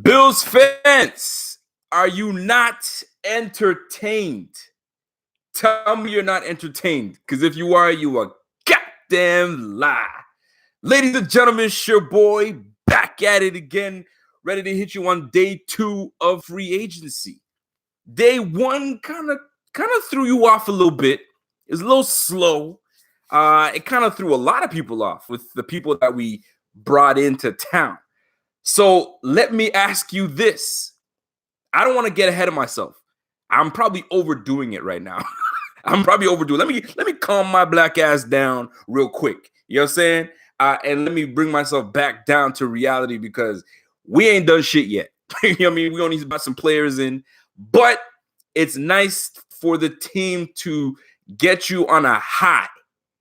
Bills fans, are you not entertained? Tell me you're not entertained, because if you are, you a goddamn lie. Ladies and gentlemen, it's your boy back at it again, ready to hit you on day 2 of free agency. Day 1 kind of threw you off a little bit. It was a little slow. It kind of threw a lot of people off with the people that we brought into town. So let me ask you this. I don't want to get ahead of myself. I'm probably overdoing it right now. I'm probably overdoing it. Let me calm my black ass down real quick. You know what I'm saying? And let me bring myself back down to reality, because we ain't done shit yet. You know what I mean? We only got some players in, but it's nice for the team to get you on a high.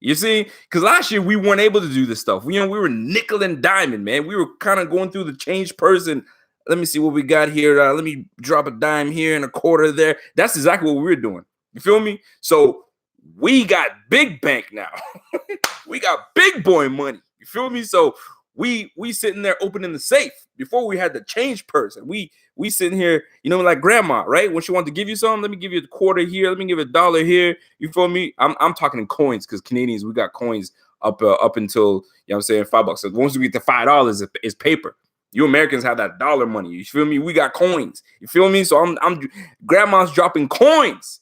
You see, because last year we weren't able to do this stuff. We were nickel and diamond, man. We were kind of going through the change person. Let me see what we got here. Let me drop a dime here and a quarter there. That's exactly what we were doing. You feel me? So we got big bank now. We got big boy money. You feel me? So we sitting there opening the safe. Before we had the change person. We sitting here, like grandma, right? When she wanted to give you something, let me give you a quarter here. Let me give you $1 here. You feel me? I'm talking in coins, because Canadians, we got coins up until, $5. So once we get to $5, it's paper. You Americans have that dollar money. You feel me? We got coins. You feel me? So I'm grandma's dropping coins.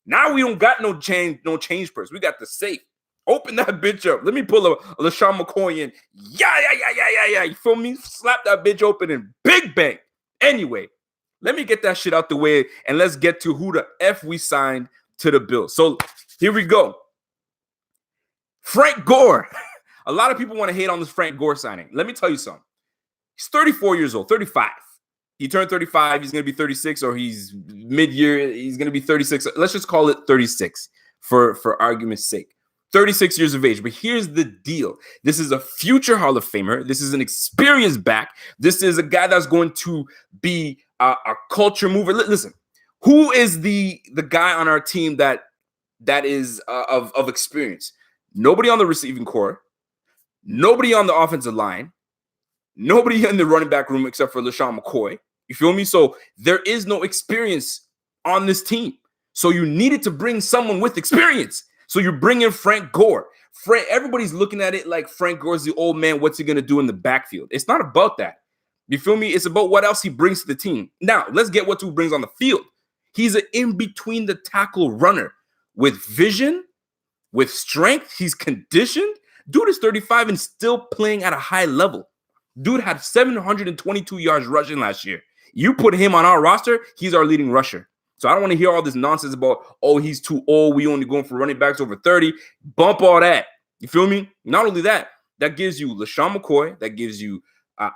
Now we don't got no change purse. We got the safe. Open that bitch up. Let me pull a LaShawn McCoy in. Yeah. You feel me? Slap that bitch open and big bang. Anyway, let me get that shit out the way, and let's get to who the F we signed to the Bills. So here we go. Frank Gore. A lot of people want to hate on this Frank Gore signing. Let me tell you something. He's 34 years old, 35. He turned 35. He's going to be 36, or he's mid-year. He's going to be 36. Let's just call it 36 for argument's sake. 36 years of age. But here's the deal. This is a future Hall of Famer. This is an experienced back. This is a guy that's going to be a culture mover. Listen, who is the guy on our team that is of experience? Nobody on the receiving core. Nobody on the offensive line. Nobody in the running back room except for LaShawn McCoy. You feel me? So there is no experience on this team. So you needed to bring someone with experience. So you're bringing Frank Gore. Everybody's looking at it like Frank Gore's the old man. What's he going to do in the backfield? It's not about that. You feel me? It's about what else he brings to the team. Now, let's get what he brings on the field. He's an in-between the tackle runner with vision, with strength. He's conditioned. Dude is 35 and still playing at a high level. Dude had 722 yards rushing last year. You put him on our roster, he's our leading rusher. So I don't want to hear all this nonsense about, he's too old. We only going for running backs over 30. Bump all that. You feel me? Not only that, that gives you LaShawn McCoy. That gives you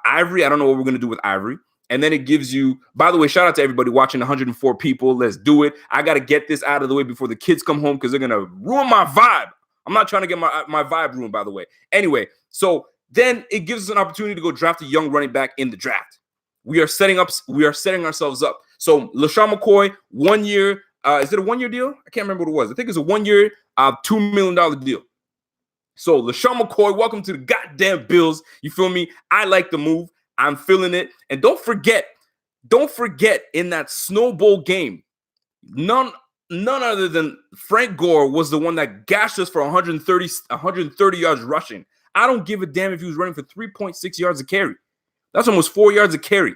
Ivory. I don't know what we're going to do with Ivory. And then it gives you, by the way, shout out to everybody watching, 104 people. Let's do it. I got to get this out of the way before the kids come home, because they're going to ruin my vibe. I'm not trying to get my vibe ruined, by the way. Anyway, so then it gives us an opportunity to go draft a young running back in the draft. We are setting ourselves up. So LaShawn McCoy, 1 year. Is it a 1 year deal? I can't remember what it was. I think it's a 1 year, $2 million deal. So LaShawn McCoy, welcome to the goddamn Bills. You feel me? I like the move. I'm feeling it. And don't forget in that Snow Bowl game, none other than Frank Gore was the one that gashed us for 130 yards rushing. I don't give a damn if he was running for 3.6 yards a carry. That's almost 4 yards a carry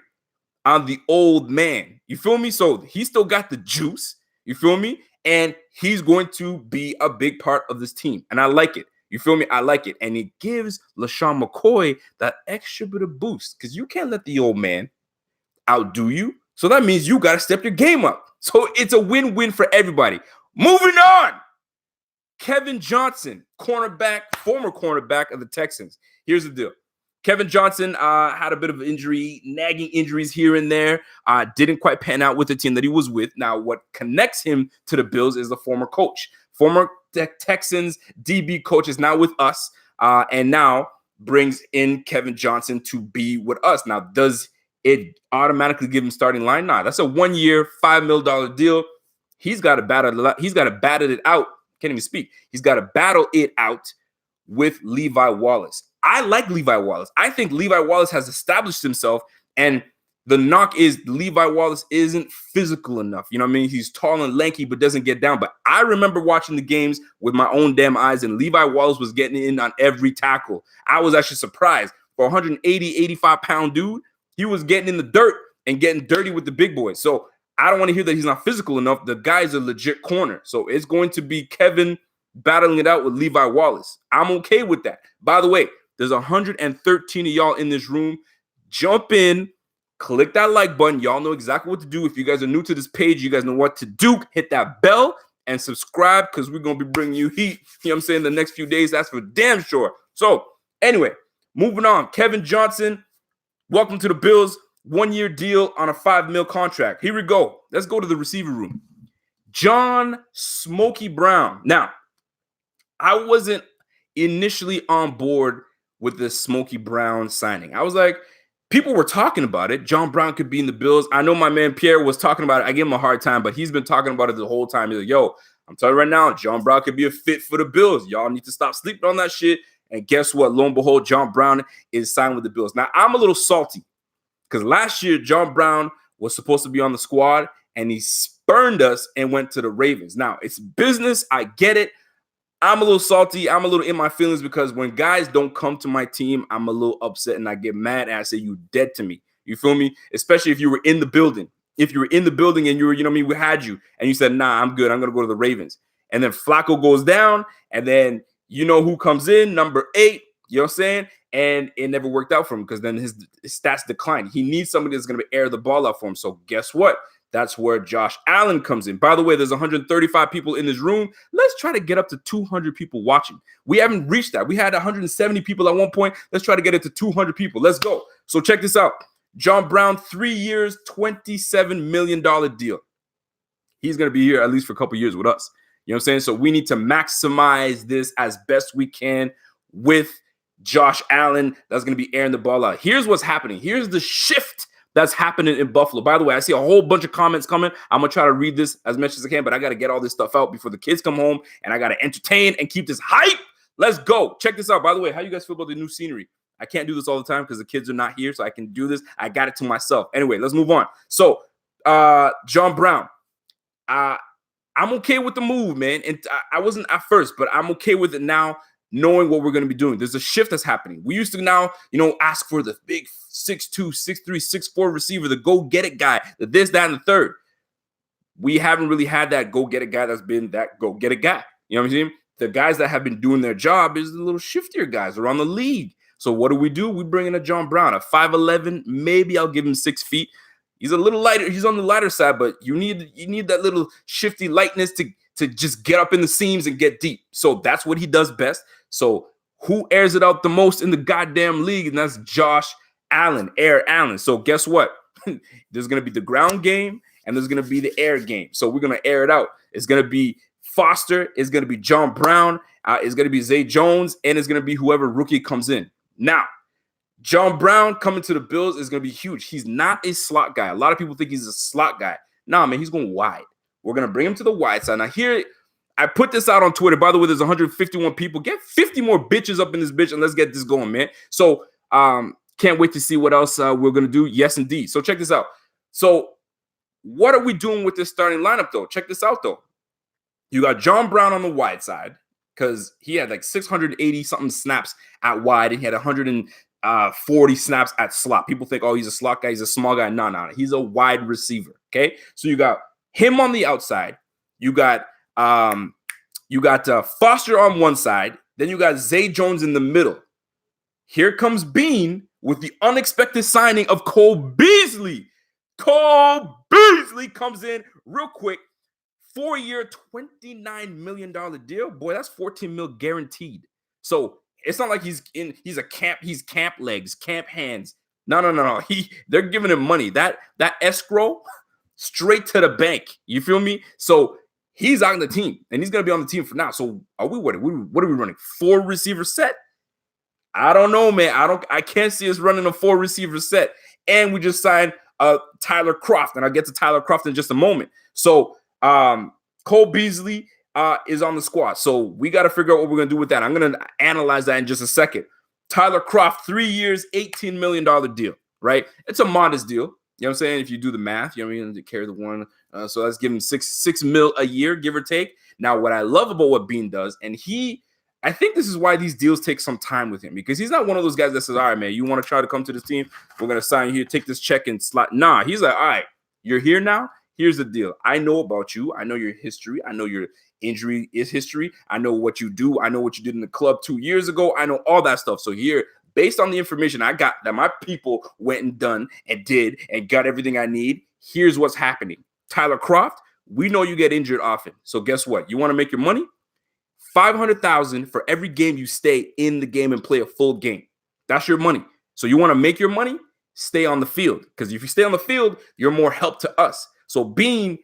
on the old man. You feel me? So he still got the juice. You feel me? And he's going to be a big part of this team. And I like it. You feel me? I like it. And it gives LaShawn McCoy that extra bit of boost, because you can't let the old man outdo you. So that means you got to step your game up. So it's a win-win for everybody. Moving on. Kevin Johnson, former cornerback of the Texans. Here's the deal. Kevin Johnson had a bit of nagging injuries here and there. Didn't quite pan out with the team that he was with. Now, what connects him to the Bills is the former coach. Former Texans DB coach is now with us, and now brings in Kevin Johnson to be with us. Now, does it automatically give him starting line? Nah, that's a 1 year, $5 million deal. He's got to battle it out. Can't even speak. He's got to battle it out with Levi Wallace. I like Levi Wallace. I think Levi Wallace has established himself, and The knock is Levi Wallace isn't physical enough. You know what I mean? He's tall and lanky, but doesn't get down. But I remember watching the games with my own damn eyes, and Levi Wallace was getting in on every tackle. I was actually surprised. For a 180, 85-pound dude, he was getting in the dirt and getting dirty with the big boys. So I don't want to hear that he's not physical enough. The guy's a legit corner. So it's going to be Kevin battling it out with Levi Wallace. I'm okay with that. By the way, there's 113 of y'all in this room. Jump in, click that like button. Y'all know exactly what to do. If you guys are new to this page, you guys know what to do. Hit that bell and subscribe because we're going to be bringing you heat. You know what I'm saying? The next few days, that's for damn sure. So anyway, moving on. Kevin Johnson, welcome to the Bills. 1-year deal on a $5 million contract. Here we go. Let's go to the receiver room. John Smokey Brown. Now, I wasn't initially on board with this Smokey Brown signing. I was like, people were talking about it. John Brown could be in the Bills. I know my man Pierre was talking about it. I give him a hard time, but he's been talking about it the whole time. He's like, yo, I'm telling you right now, John Brown could be a fit for the Bills. Y'all need to stop sleeping on that shit. And guess what? Lo and behold, John Brown is signed with the Bills. Now, I'm a little salty because last year, John Brown was supposed to be on the squad, and he spurned us and went to the Ravens. Now, it's business. I get it. I'm a little salty. I'm a little in my feelings because when guys don't come to my team, I'm a little upset and I get mad and I say, you dead to me. You feel me? Especially if you were in the building. If you were in the building and you were, you know what I mean, we had you and you said, nah, I'm good. I'm going to go to the Ravens. And then Flacco goes down and then you know who comes in, number 8, you know what I'm saying? And it never worked out for him because then his stats declined. He needs somebody that's going to air the ball out for him. So guess what? That's where Josh Allen comes in. By the way, there's 135 people in this room. Let's try to get up to 200 people watching. We haven't reached that. We had 170 people at one point. Let's try to get it to 200 people. Let's go. So check this out. John Brown, 3 years, $27 million deal. He's going to be here at least for a couple years with us. You know what I'm saying? So we need to maximize this as best we can with Josh Allen. That's going to be airing the ball out. Here's what's happening. Here's the shift that's happening in Buffalo. By the way, I see a whole bunch of comments coming. I'm going to try to read this as much as I can, but I got to get all this stuff out before the kids come home, and I got to entertain and keep this hype. Let's go. Check this out. By the way, how you guys feel about the new scenery? I can't do this all the time because the kids are not here, so I can do this. I got it to myself. Anyway, let's move on. So, John Brown. I'm okay with the move, man. And I wasn't at first, but I'm okay with it now, knowing what we're going to be doing. There's a shift that's happening. We used to now, ask for the big 6'2", 6'3", 6'4" receiver, the go-get-it guy, the this, that, and the third. We haven't really had that go-get-it guy that's been that go-get-it guy. You know what I'm saying? The guys that have been doing their job is the little shiftier guys around the league. So what do? We bring in a John Brown, a 5'11", maybe I'll give him 6 feet. He's a little lighter. He's on the lighter side, but you need that little shifty lightness to just get up in the seams and get deep. So that's what he does best. So who airs it out the most in the goddamn league? And that's Josh Allen, Air Allen. So guess what? There's going to be the ground game and there's going to be the air game. So we're going to air it out. It's going to be Foster. It's going to be John Brown. It's going to be Zay Jones. And it's going to be whoever rookie comes in. Now, John Brown coming to the Bills is going to be huge. He's not a slot guy. A lot of people think he's a slot guy. Nah, man, he's going wide. We're going to bring him to the wide side. Now, here, I put this out on Twitter. By the way, there's 151 people. Get 50 more bitches up in this bitch, and let's get this going, man. So, can't wait to see what else we're going to do. Yes, indeed. So, check this out. So, what are we doing with this starting lineup, though? Check this out, though. You got John Brown on the wide side because he had like 680-something snaps at wide, and he had 140 snaps at slot. People think, oh, he's a slot guy. He's a small guy. No. He's a wide receiver, okay? So, you got him on the outside. You got Foster on one side. Then you got Zay Jones in the middle. Here comes Bean with the unexpected signing of Cole Beasley. Cole Beasley comes in real quick. 4-year, $29 million deal. Boy, that's $14 million guaranteed. So it's not like he's camp legs, camp hands. No. They're giving him money. That escrow straight to the bank. You feel me? So he's on the team, and he's going to be on the team for now. So what are we running? 4 receiver set? I don't know, man. I can't see us running a 4 receiver set. And we just signed Tyler Kroft, and I'll get to Tyler Kroft in just a moment. So Cole Beasley is on the squad. So we got to figure out what we're going to do with that. I'm going to analyze that in just a second. Tyler Kroft, 3 years, $18 million deal, right? It's a modest deal. You know what I'm saying? If you do the math, you know what I mean? To carry the one. So let's give him six mil a year, give or take. Now, what I love about what Bean does, and I think this is why these deals take some time with him, because he's not one of those guys that says, all right, man, you want to try to come to this team? We're going to sign you here, take this check and slot. Nah, he's like, all right, you're here now. Here's the deal. I know about you. I know your history. I know your injury is history. I know what you do. I know what you did in the club 2 years ago. I know all that stuff. So here, based on the information I got that my people went and done and did and got everything I need, here's what's happening. Tyler Croft, we know you get injured often. So guess what? You want to make your money? $500,000 for every game you stay in the game and play a full game. That's your money. So you want to make your money? Stay on the field. Because if you stay on the field, you're more help to us. So Bean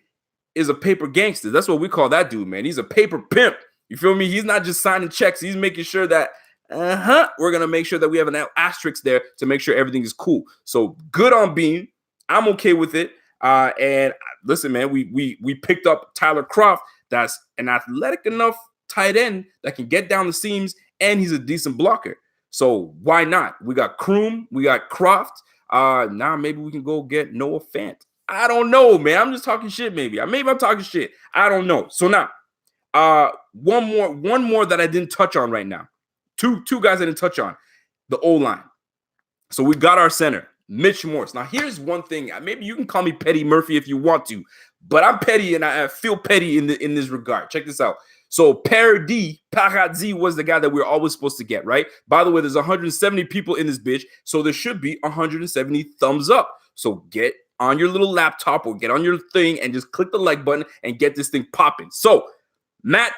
is a paper gangster. That's what we call that dude, man. He's a paper pimp. You feel me? He's not just signing checks. He's making sure that, we're going to make sure that we have an asterisk there to make sure everything is cool. So good on Bean. I'm okay with it. And listen, man, we picked up Tyler Croft. That's an athletic enough tight end that can get down the seams, and he's a decent blocker. So why not? We got Kroom, we got Croft. Now maybe we can go get Noah Fant. I don't know, man. I'm just talking shit. Maybe I'm talking shit. I don't know. So now, one more that I didn't touch on right now. Two guys I didn't touch on. The O-line. So we got our center, Mitch Morris. Now here's one thing. Maybe you can call me Petty Murphy if you want to, but I'm petty and I feel petty in this regard. Check this out. So Paradis was the guy that we were always supposed to get, right? By the way, there's 170 people in this bitch, so there should be 170 thumbs up. So get on your little laptop or get on your thing and just click the like button and get this thing popping. So Matt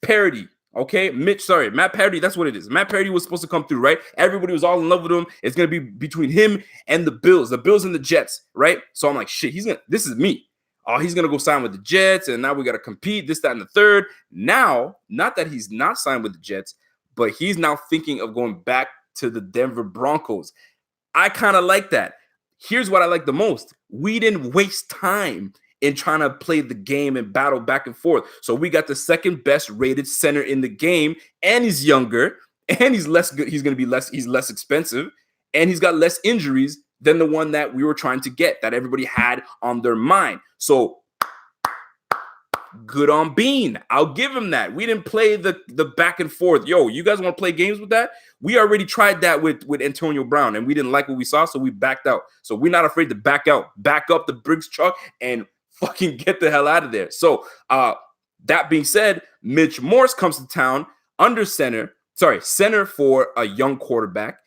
Parody, okay? Matt Parody, that's what it is. Matt Parody was supposed to come through, right? Everybody was all in love with him. It's going to be between him and the Bills and the Jets, right? So I'm like, shit, this is me. Oh, he's going to go sign with the Jets, and now we got to compete, this, that, and the third. Now, not that he's not signed with the Jets, but he's now thinking of going back to the Denver Broncos. I kind of like that. Here's what I like the most. We didn't waste time in trying to play the game and battle back and forth. So we got the second best rated center in the game, and he's younger, and he's less good. He's less expensive, and he's got less injuries than the one that we were trying to get, that everybody had on their mind. So good on Bean. I'll give him that. We didn't play the back and forth. Yo, you guys want to play games with that? We already tried that with Antonio Brown, and we didn't like what we saw, so we backed out. So we're not afraid to back out. Back up the Briggs truck and fucking get the hell out of there. So that being said, Mitch Morris comes to town under center for a young quarterback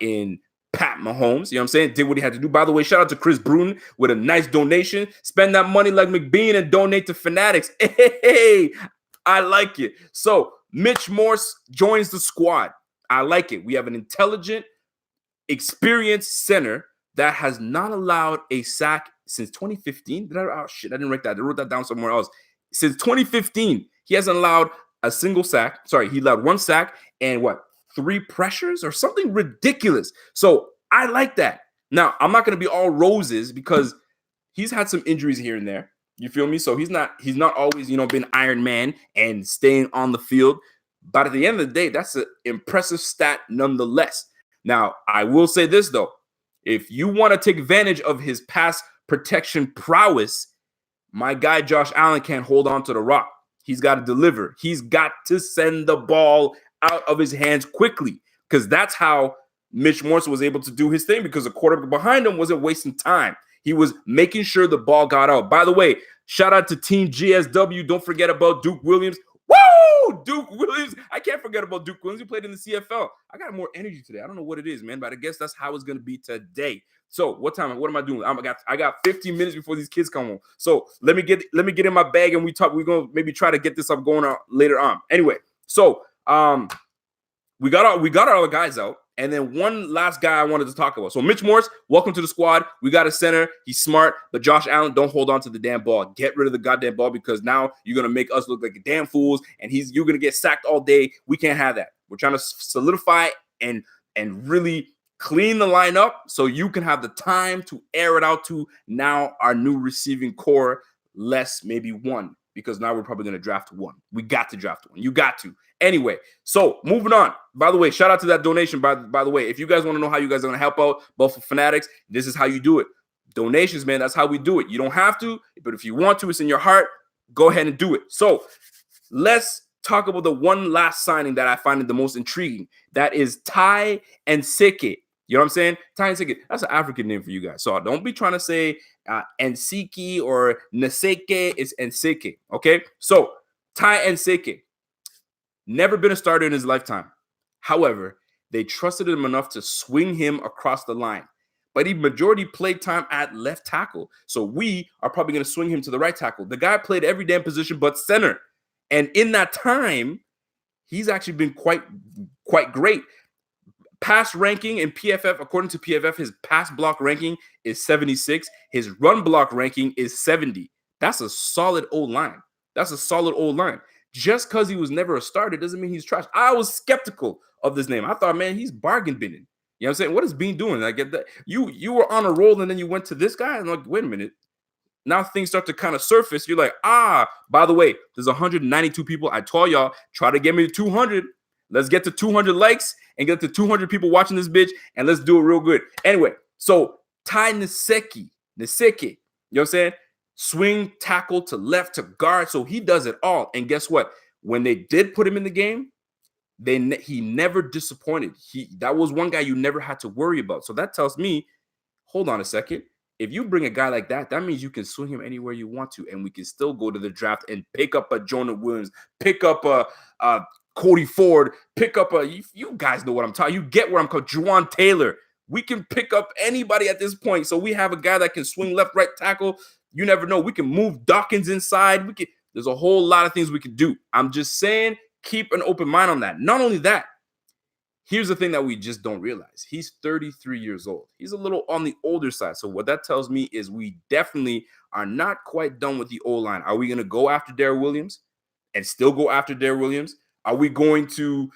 in Pat Mahomes, you know what I'm saying? Did what he had to do. By the way, shout out to Chris Bruin with a nice donation. Spend that money like McBean and donate to Fanatics. Hey, I like it. So Mitch Morris joins the squad. I like it. We have an intelligent, experienced center that has not allowed a sack since 2015. I didn't write that. I wrote that down somewhere else. Since 2015, he hasn't allowed a single sack. Sorry, he allowed one sack and 3 pressures or something ridiculous. So I like that. Now, I'm not going to be all roses because he's had some injuries here and there. You feel me? So he's not always, been Iron Man and staying on the field. But at the end of the day, that's an impressive stat nonetheless. Now, I will say this, though. If you want to take advantage of his pass protection prowess, my guy Josh Allen can't hold on to the rock. He's got to deliver. He's got to send the ball out of his hands quickly, because that's how Mitch Morris was able to do his thing, because the quarterback behind him wasn't wasting time. He was making sure the ball got out. By the way, shout out to Team GSW. Don't forget about Duke Williams. Woo! Duke Williams. I can't forget about Duke Williams. He played in the CFL. I got more energy today. I don't know what it is, man, but I guess that's how it's going to be today. So what am I doing? I got 15 minutes before these kids come home. So let me get in my bag and we're going to maybe try to get this up going on later on. Anyway, so we got our other guys out, and then one last guy I wanted to talk about. So Mitch Morris, welcome to the squad. We got a center. He's smart, but Josh Allen, don't hold on to the damn ball. Get rid of the goddamn ball, because now you're gonna make us look like damn fools, and you're gonna get sacked all day. We can't have that. We're trying to solidify and really clean the line up so you can have the time to air it out to now our new receiving core, less maybe one, because now we're probably going to draft one. We got to draft one. You got to. Anyway, so moving on. By the way, shout out to that donation. By the way, if you guys want to know how you guys are going to help out both Fanatics, this is how you do it. Donations, man. That's how we do it. You don't have to, but if you want to, it's in your heart. Go ahead and do it. So let's talk about the one last signing that I find the most intriguing. That is Ty Nsike. You know what I'm saying? Ty Nsike. That's an African name for you guys. So don't be trying to say Nsike or Nsike. It's Nsike. Okay? So Ty Nsike. Never been a starter in his lifetime. However, they trusted him enough to swing him across the line. But he majority played time at left tackle. So we are probably going to swing him to the right tackle. The guy played every damn position but center. And in that time, he's actually been quite great. Pass ranking in PFF, according to PFF, his pass block ranking is 76. His run block ranking is 70. That's a solid O-line. That's a solid O-line. Just because he was never a starter doesn't mean he's trash. I was skeptical of this name. I thought, man, he's bargain binning. You know what I'm saying? What is Bean doing? I get that. You were on a roll and then you went to this guy and like, wait a minute. Now things start to kind of surface. You're like, by the way, there's 192 people. I told y'all, try to get me to 200. Let's get to 200 likes and get to 200 people watching this bitch, and let's do it real good. Anyway, so Ty Nsike, you know what I'm saying? Swing tackle to left to guard. So he does it all. And guess what? When they did put him in the game, he never disappointed. That was one guy you never had to worry about. So that tells me, hold on a second. If you bring a guy like that, that means you can swing him anywhere you want to, and we can still go to the draft and pick up a Jonah Williams, pick up a Cody Ford, pick up you guys know what I'm talking. You get where I'm coming. Juwan Taylor. We can pick up anybody at this point. So we have a guy that can swing left, right tackle. You never know. We can move Dawkins inside. There's a whole lot of things we can do. I'm just saying, keep an open mind on that. Not only that, here's the thing that we just don't realize. He's 33 years old. He's a little on the older side. So what that tells me is we definitely are not quite done with the O-line. Are we going to go after Darrell Williams and still go after Darrell Williams? Are we going to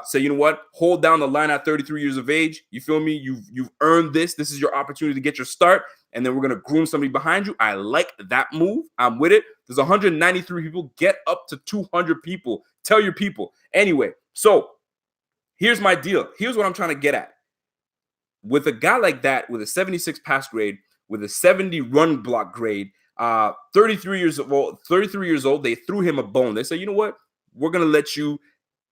say, you know what, hold down the line at 33 years of age? You feel me? You've earned this. This is your opportunity to get your start. And then we're going to groom somebody behind you. I like that move. I'm with it. There's 193 people. Get up to 200 people. Tell your people. Anyway, so here's my deal. Here's what I'm trying to get at. With a guy like that, with a 76 pass grade, with a 70 run block grade, 33 years old, they threw him a bone. They said, you know what? We're going to let you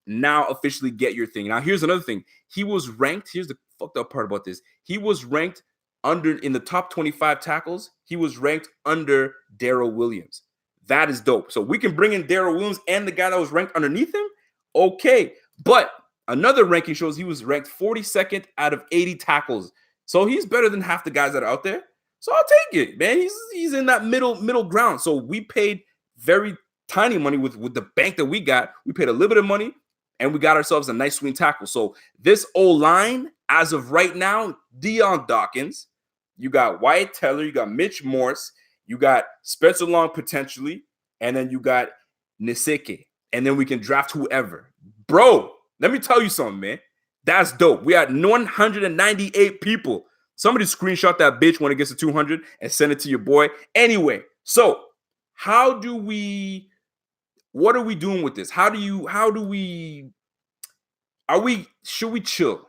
now officially get your thing. Now, here's another thing. He was ranked. Here's the fucked up part about this. He was ranked in the top 25 tackles. He was ranked under Darrell Williams. That is dope. So we can bring in Darrell Williams and the guy that was ranked underneath him. Okay. But another ranking shows he was ranked 42nd out of 80 tackles. So he's better than half the guys that are out there. So I'll take it, man. He's in that middle ground. So we paid very tiny money with the bank that we got. We paid a little bit of money and we got ourselves a nice swing tackle. So this O-line, as of right now, Deion Dawkins, you got Wyatt Teller, you got Mitch Morris, you got Spencer Long potentially, and then you got Nsike. And then we can draft whoever. Bro, let me tell you something, man. That's dope. We had 198 people. Somebody screenshot that bitch when it gets to 200 and send it to your boy. Anyway, so what are we doing with this? Should we chill?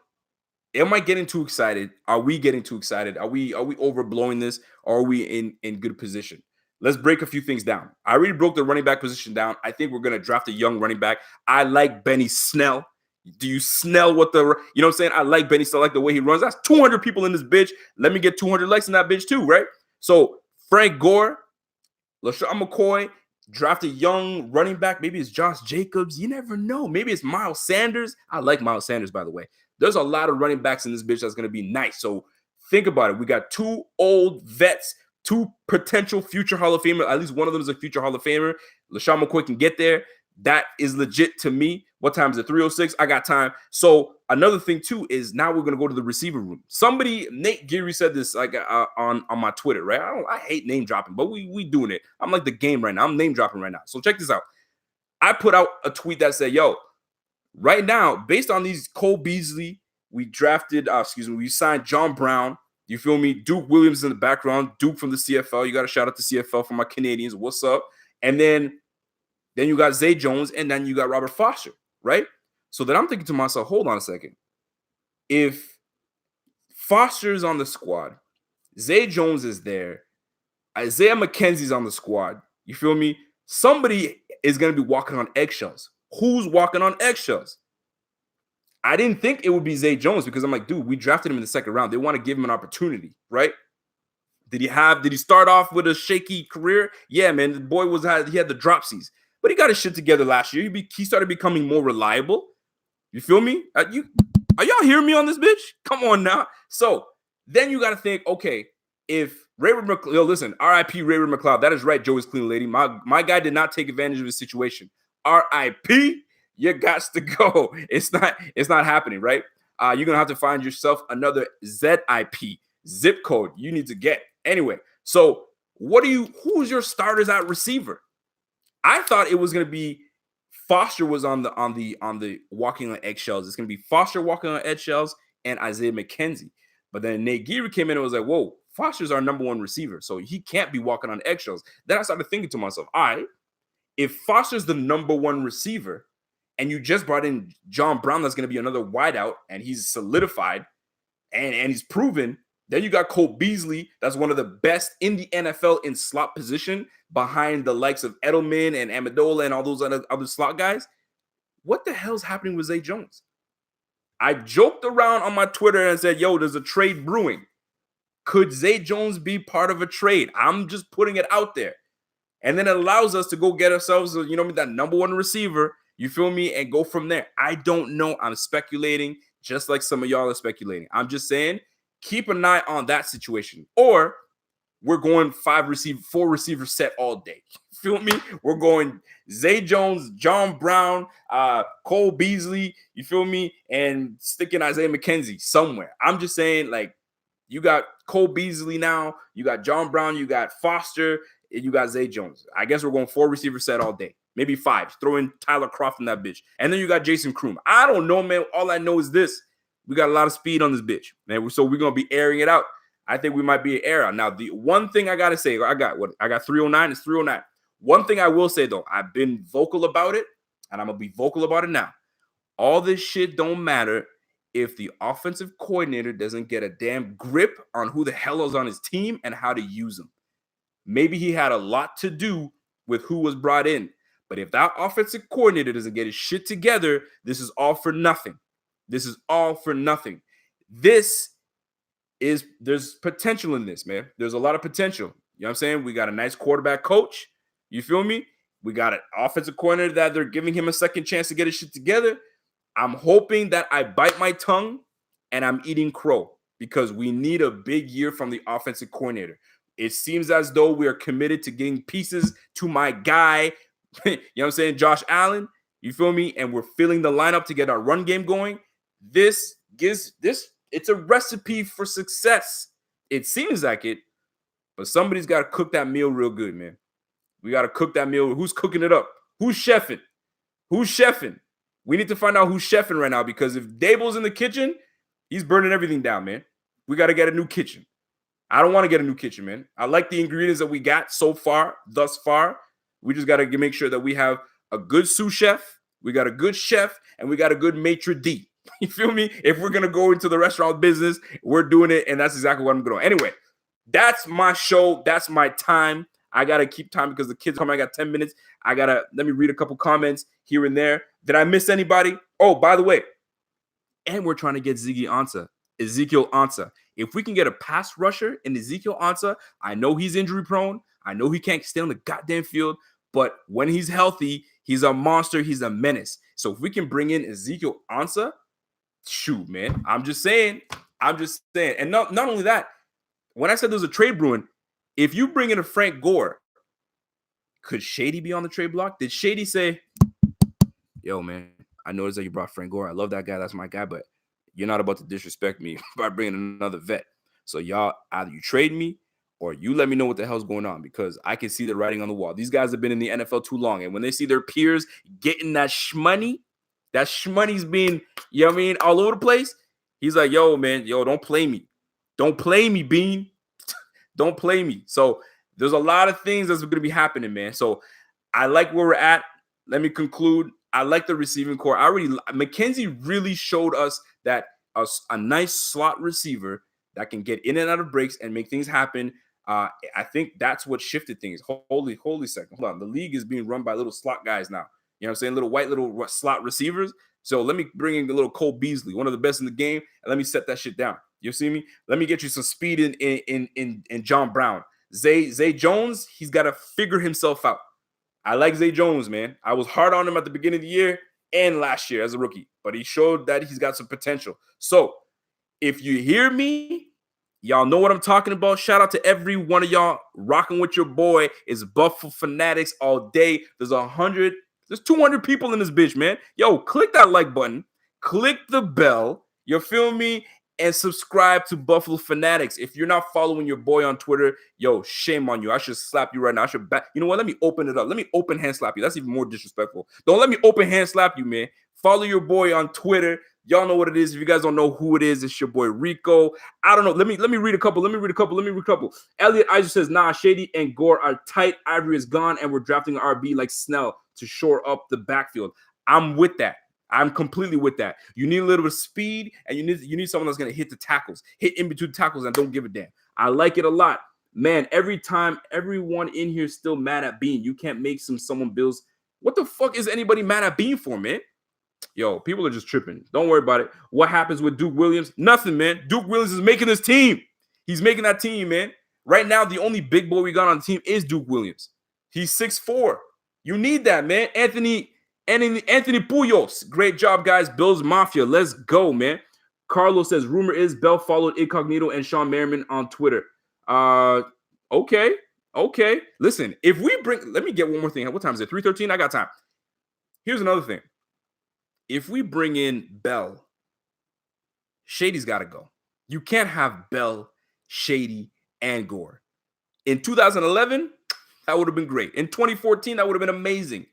Am I getting too excited? Are we getting too excited? Are we overblowing this? Or are we in good position? Let's break a few things down. I already broke the running back position down. I think we're going to draft a young running back. I like Benny Snell. Do you smell what you know what I'm saying? I like Benny Snell. I like the way he runs. That's 200 people in this bitch. Let me get 200 likes in that bitch too, right? So Frank Gore, LaShawn McCoy, draft a young running back. Maybe it's Josh Jacobs. You never know. Maybe it's Miles Sanders. I like Miles Sanders, by the way. There's a lot of running backs in this bitch that's going to be nice. So think about it. We got two old vets, two potential future Hall of Famer. At least one of them is a future Hall of Famer. LaShawn McCoy can get there. That is legit to me. What time is it? 3:06. I got time. So another thing too is now we're gonna go to the receiver room. Nate Geary said this like on my Twitter, right? I hate name dropping, but we doing it. I'm like the game right now. I'm name dropping right now. So check this out. I put out a tweet that said, "Yo, right now, based on these Cole Beasley, we signed John Brown. You feel me? Duke Williams in the background. Duke from the CFL. You got to shout out to CFL for my Canadians. What's up? And then you got Zay Jones, and then you got Robert Foster, right? So then I'm thinking to myself, hold on a second. If Foster's on the squad, Zay Jones is there. Isaiah McKenzie's on the squad. You feel me? Somebody is going to be walking on eggshells. Who's walking on eggshells? I didn't think it would be Zay Jones because I'm like, dude, we drafted him in the second round. They want to give him an opportunity, right? Did he start off with a shaky career? Yeah, man. The boy he had the dropsies, but he got his shit together last year. He started becoming more reliable. You feel me? Are y'all hearing me on this bitch? Come on now. So then you got to think, okay, if Raymond McLeod, listen, R.I.P. Raymond McLeod. That is right, Joey's clean lady. My guy did not take advantage of his situation. R.I.P. You got to go. It's not happening, right? You're gonna have to find yourself another ZIP zip code you need to get. Anyway, so who's your starters at receiver? I thought it was gonna be Foster was on the walking on eggshells. It's gonna be Foster walking on eggshells and Isaiah McKenzie. But then Nate Geary came in and was like, whoa, Foster's our number one receiver, so he can't be walking on eggshells. Then I started thinking to myself, all right, if Foster's the number one receiver and you just brought in John Brown, that's going to be another wideout, and he's solidified and he's proven. Then you got Cole Beasley, that's one of the best in the NFL in slot position behind the likes of Edelman and Amendola and all those other slot guys. What the hell's happening with Zay Jones? I joked around on my Twitter and said, yo, there's a trade brewing. Could Zay Jones be part of a trade? I'm just putting it out there. And then it allows us to go get ourselves, that number one receiver, you feel me, and go from there. I don't know. I'm speculating just like some of y'all are speculating. I'm just saying, keep an eye on that situation. Or we're going 4 receiver set all day. Feel me? We're going Zay Jones, John Brown, Cole Beasley, you feel me? And sticking Isaiah McKenzie somewhere. I'm just saying, like, you got Cole Beasley now, you got John Brown, you got Foster, and you got Zay Jones. I guess we're going 4 receiver set all day. Maybe 5. Throw in Tyler Croft in that bitch. And then you got Jason Kroom. I don't know, man. All I know is this. We got a lot of speed on this bitch, man. So we're going to be airing it out. I think we might be an air out. Now, the one thing I got to say, I got 309. It's 309. One thing I will say, though, I've been vocal about it, and I'm going to be vocal about it now. All this shit don't matter if the offensive coordinator doesn't get a damn grip on who the hell is on his team and how to use them. Maybe he had a lot to do with who was brought in. But if that offensive coordinator doesn't get his shit together, this is all for nothing. This is all for nothing. There's potential in this, man. There's a lot of potential. You know what I'm saying? We got a nice quarterback coach. You feel me? We got an offensive coordinator that they're giving him a second chance to get his shit together. I'm hoping that I bite my tongue and I'm eating crow because we need a big year from the offensive coordinator. It seems as though we are committed to getting pieces to my guy, you know what I'm saying, Josh Allen. You feel me? And we're filling the lineup to get our run game going. It's a recipe for success. It seems like it, but somebody's got to cook that meal real good, man. We got to cook that meal. Who's cooking it up? Who's chefing? Who's chefing? We need to find out who's chefing right now because if Dable's in the kitchen, he's burning everything down, man. We got to get a new kitchen. I don't want to get a new kitchen, man. I like the ingredients that we got thus far. We just got to make sure that we have a good sous chef, we got a good chef, and we got a good maitre d'. You feel me? If we're going to go into the restaurant business, we're doing it, and that's exactly what I'm going to do. Anyway, that's my show. That's my time. I got to keep time because the kids coming. I got 10 minutes. Let me read a couple comments here and there. Did I miss anybody? Oh, by the way, and we're trying to get Ezekiel Ansah. If we can get a pass rusher in Ezekiel Ansah, I know he's injury prone. I know he can't stay on the goddamn field, but when he's healthy, he's a monster. He's a menace. So if we can bring in Ezekiel Ansah, shoot, man. I'm just saying. And not only that, when I said there's a trade brewing, if you bring in a Frank Gore, could Shady be on the trade block? Did Shady say, yo, man, I noticed that you brought Frank Gore. I love that guy. That's my guy, but you're not about to disrespect me by bringing another vet. So y'all, either you trade me or you let me know what the hell's going on because I can see the writing on the wall. These guys have been in the NFL too long. And when they see their peers getting that shmoney's being, you know what I mean, all over the place. He's like, yo, man, don't play me. Don't play me, Bean. Don't play me. So there's a lot of things that's going to be happening, man. So I like where we're at. Let me conclude. I like the receiving core. McKenzie really showed us that a nice slot receiver that can get in and out of breaks and make things happen. I think that's what shifted things. Holy second. Hold on. The league is being run by little slot guys now. You know what I'm saying? Little slot receivers. So let me bring in the little Cole Beasley, one of the best in the game, and let me set that shit down. You see me? Let me get you some speed in John Brown. Zay Jones, he's got to figure himself out. I like Zay Jones, man. I was hard on him at the beginning of the year and last year as a rookie, but he showed that he's got some potential. So if you hear me, y'all know what I'm talking about. Shout out to every one of y'all rocking with your boy. It's Buffalo Fanatics all day. There's 200 people in this bitch, man. Yo, click that like button. Click the bell. You feel me? And subscribe to Buffalo Fanatics. If you're not following your boy on Twitter, yo, shame on you. I should slap you right now. I should back. You know what? Let me open it up. Let me open hand slap you. That's even more disrespectful. Don't let me open hand slap you, man. Follow your boy on Twitter. Y'all know what it is. If you guys don't know who it is, it's your boy Rico. I don't know. Let me read a couple. Elliot Isaac says, nah, Shady and Gore are tight. Ivory is gone, and we're drafting an RB like Snell to shore up the backfield. I'm with that. I'm completely with that. You need a little bit of speed, and you need someone that's going to hit the tackles, hit in between tackles, and don't give a damn. I like it a lot. Man, every time, everyone in here is still mad at Bean. You can't make someone Bills. What the fuck is anybody mad at Bean for, man? Yo, people are just tripping. Don't worry about it. What happens with Duke Williams? Nothing, man. Duke Williams is making this team. He's making that team, man. Right now, the only big boy we got on the team is Duke Williams. He's 6'4". You need that, man. Anthony Puyos. Great job, guys. Bills Mafia. Let's go, man. Carlos says, rumor is Bell followed Incognito and Sean Merriman on Twitter. Okay. Listen, let me get one more thing. What time is it? 3:13? I got time. Here's another thing. If we bring in Bell, Shady's got to go. You can't have Bell, Shady, and Gore. In 2011, that would have been great. In 2014, that would have been amazing.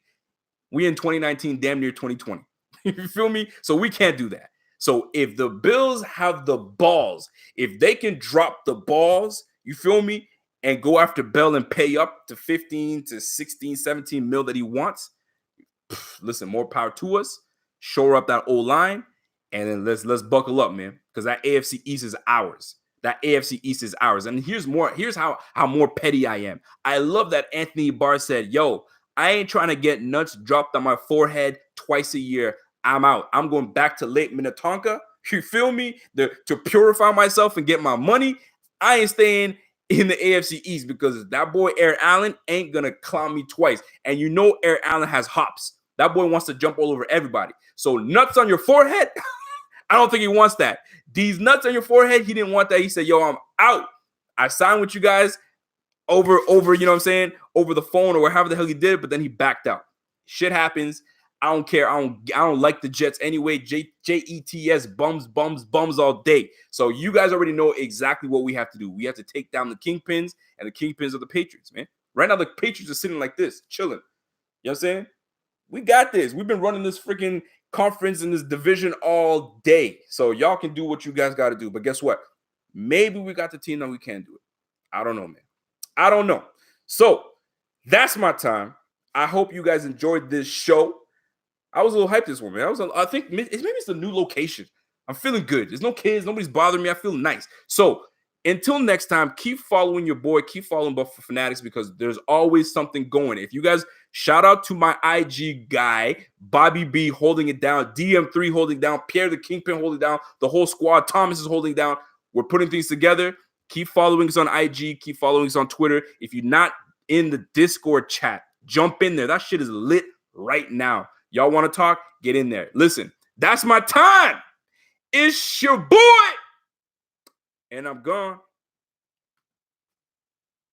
We in 2019, damn near 2020. You feel me? So we can't do that. So if the Bills have the balls, if they can drop the balls, you feel me, and go after Bell and pay up to 15 to 16, 17 mil that he wants, listen, more power to us. Shore up that old line, and then let's buckle up, man, because that AFC East is ours. And here's how more petty I am. I love that Anthony Barr said, yo, I ain't trying to get nuts dropped on my forehead twice a year. I'm out. I'm going back to Lake Minnetonka. You feel me? To purify myself and get my money. I ain't staying in the AFC East because that boy Eric Allen ain't going to clown me twice. And you know Eric Allen has hops. That boy wants to jump all over everybody. So nuts on your forehead, I don't think he wants that. These nuts on your forehead, he didn't want that. He said, yo, I'm out. I signed with you guys over, you know what I'm saying, over the phone or however the hell he did, but then he backed out. Shit happens. I don't care. I don't like the Jets anyway. Jets bums all day. So you guys already know exactly what we have to do. We have to take down the kingpins, and the kingpins are the Patriots, man. Right now, the Patriots are sitting like this, chilling. You know what I'm saying? We got this. We've been running this freaking conference in this division all day. So y'all can do what you guys got to do. But guess what? Maybe we got the team that we can do it. I don't know, man. I don't know. So that's my time. I hope you guys enjoyed this show. I was a little hyped this one, man. I think maybe it's the new location. I'm feeling good. There's no kids. Nobody's bothering me. I feel nice. So until next time, keep following your boy. Keep following Buffalo Fanatics because there's always something going. If you guys shout out to my IG guy, Bobby B holding it down, DM3 holding down, Pierre the Kingpin holding down, the whole squad, Thomas is holding down. We're putting things together. Keep following us on IG. Keep following us on Twitter. If you're not in the Discord chat, jump in there. That shit is lit right now. Y'all want to talk? Get in there. Listen, that's my time. It's your boy. And I'm gone.